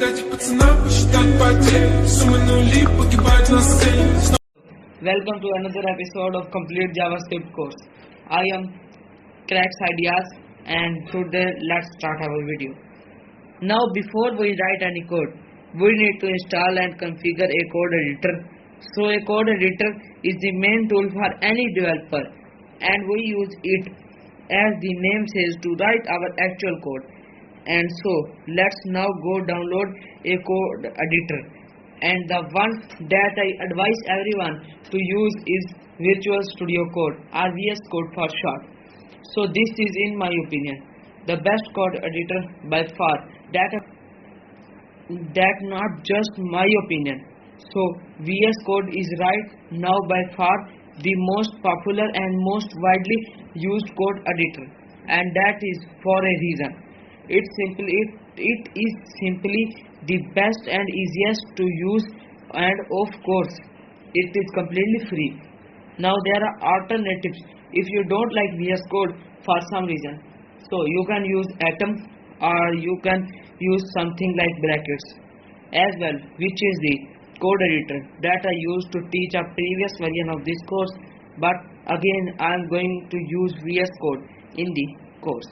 Welcome to another episode of Complete JavaScript course. I am Cracks Ideas and today let's start our video. Now before we write any code, we need to install and configure a code editor. So a code editor is the main tool for any developer and we use it as the name says to write our actual code. And so let's now go download a code editor, and the one that I advise everyone to use is Visual Studio Code or VS Code for short. So this is in my opinion the best code editor by far. That not just my opinion. So VS Code is right now by far the most popular and most widely used code editor, and that is for a reason. It is simply the best and easiest to use, and of course it is completely free. Now there are alternatives if you don't like VS Code for some reason. So you can use Atom or you can use something like Brackets as well, which is the code editor that I used to teach a previous version of this course, but again I am going to use VS Code in the course.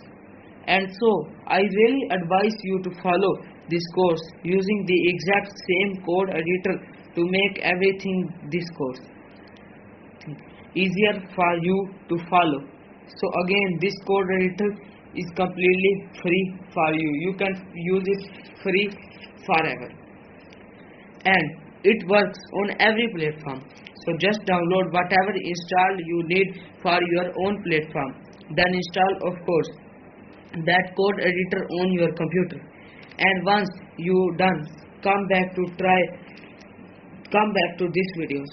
And so I really advise you to follow this course using the exact same code editor to make everything this course easier for you to follow. So again, this code editor is completely free for you. You can use it free forever, and it works on every platform. So just download whatever install you need for your own platform, then install of course that code editor on your computer, and once you done, come back to this videos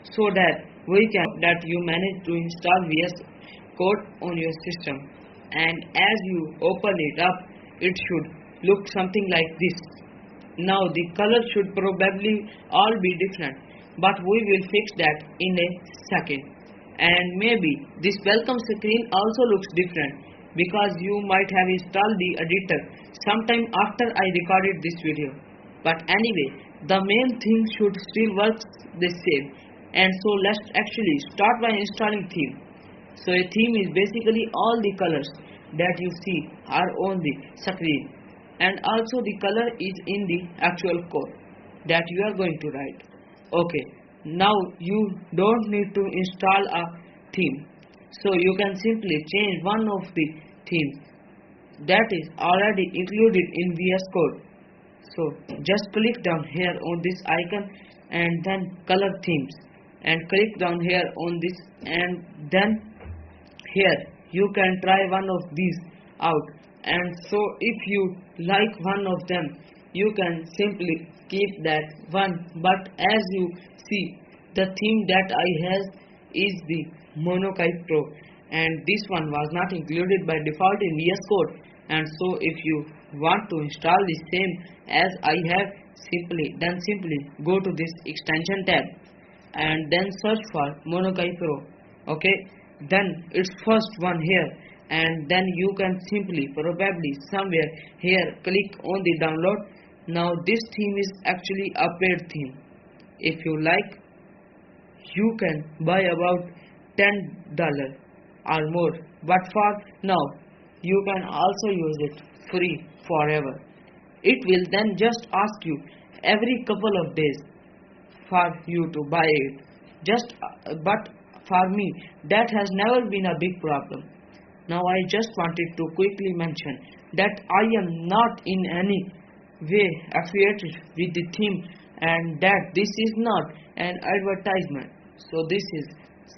so that you manage to install VS Code on your system. And as you open it up, it should look something like this. Now the color should probably all be different, but we will fix that in a second. And maybe this welcome screen also looks different because you might have installed the editor sometime after I recorded this video. But anyway, the main thing should still work the same. And so let's actually start by installing theme. So a theme is basically all the colors that you see are on the screen, and also the color is in the actual code that you are going to write. Okay, now you don't need to install a theme. So you can simply change one of the themes that is already included in VS Code. So just click down here on this icon and then color themes, and click down here on this, and then here you can try one of these out. And so if you like one of them, you can simply keep that one. But as you see, the theme that I have is the Monotype Pro, and this one was not included by default in VS Code. And so if you want to install the same as I have, simply go to this extension tab and then search for Monotype Pro. Okay, then it's first one here, and then you can simply probably somewhere here click on the download. Now this theme is actually a paid theme. If you like, you can buy about $10 or more, but for now you can also use it free forever. It will then just ask you every couple of days for you to buy it. But for me that has never been a big problem. Now I just wanted to quickly mention that I am not in any way affiliated with the theme, and that this is not an advertisement. So this is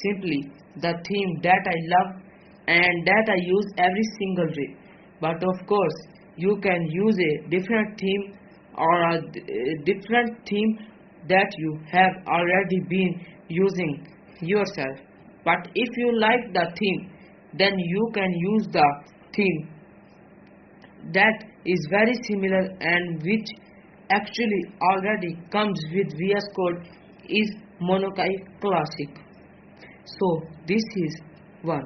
simply the theme that I love and that I use every single day. But of course you can use a different theme or a different theme that you have already been using yourself. But if you like the theme, then you can use the theme that is very similar and which actually already comes with VS Code is Monotype Classic. So this is one.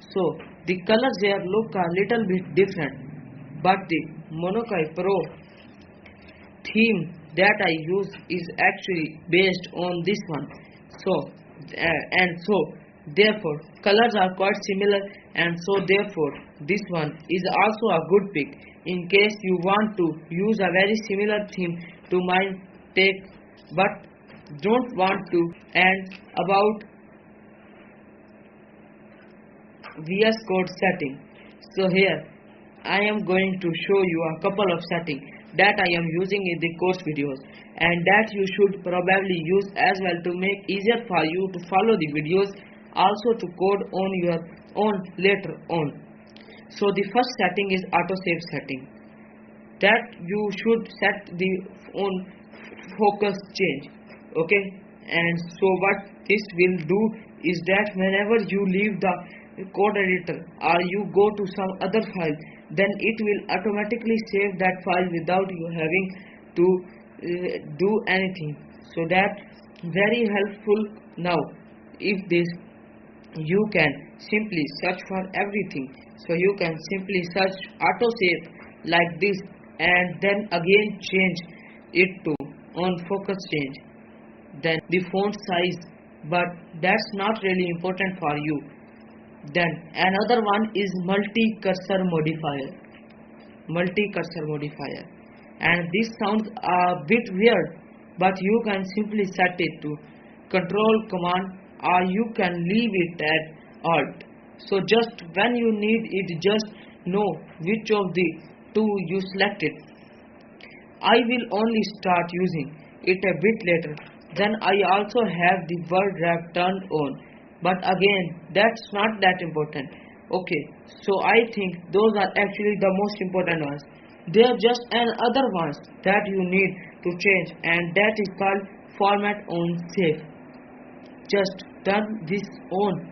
So the colors here look a little bit different, but the Monotype Pro theme that I use is actually based on this one. So therefore colors are quite similar, and so therefore this one is also a good pick in case you want to use a very similar theme to mine take but don't want to. And about VS Code setting, so here I am going to show you a couple of settings that I am using in the course videos and that you should probably use as well to make easier for you to follow the videos, also to code on your own later on. So the first setting is autosave setting, that you should set the on focus change. Okay, and so what this will do is that whenever you leave the code editor or you go to some other file, then it will automatically save that file without you having to do anything. So that very helpful. Now if this, you can simply search for everything, so you can simply search autosave like this and then again change it to on focus change, then the font size, but that's not really important for you. Then another one is multi-cursor modifier, and this sounds a bit weird, but you can simply set it to control command or you can leave it at alt. So just when you need it, just know which of the two you selected. I will only start using it a bit later. Then I also have the word wrap turned on, but again that's not that important. Okay, so I think those are actually the most important ones. They are just another ones that you need to change, and that is called format on save. Just turn this on.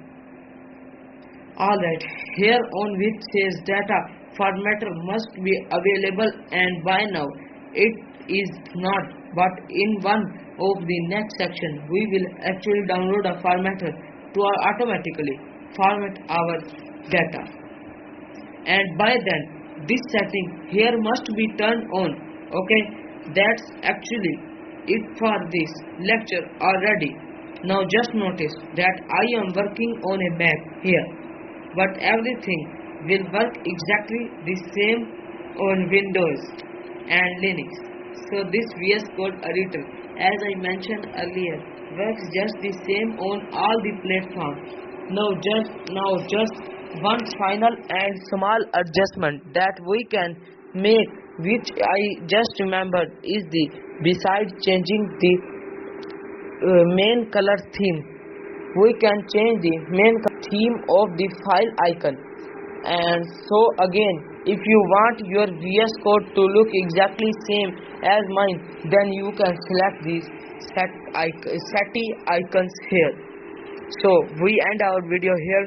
Alright, here on which says data formatter must be available, and by now it is not, but in one of the next section we will actually download a formatter to automatically format our data, and by then this setting here must be turned on. Okay, that's actually it for this lecture already. Now just notice that I am working on a Mac here, but everything will work exactly the same on Windows and Linux. So this VS Code editor, as I mentioned earlier, works just the same on all the platforms. Now just one final and small adjustment that we can make, which I just remembered, is the besides changing the main color theme, we can change the main theme of the file icon. And so again, if you want your VS Code to look exactly same as mine, then you can select these set icons here. So we end our video here.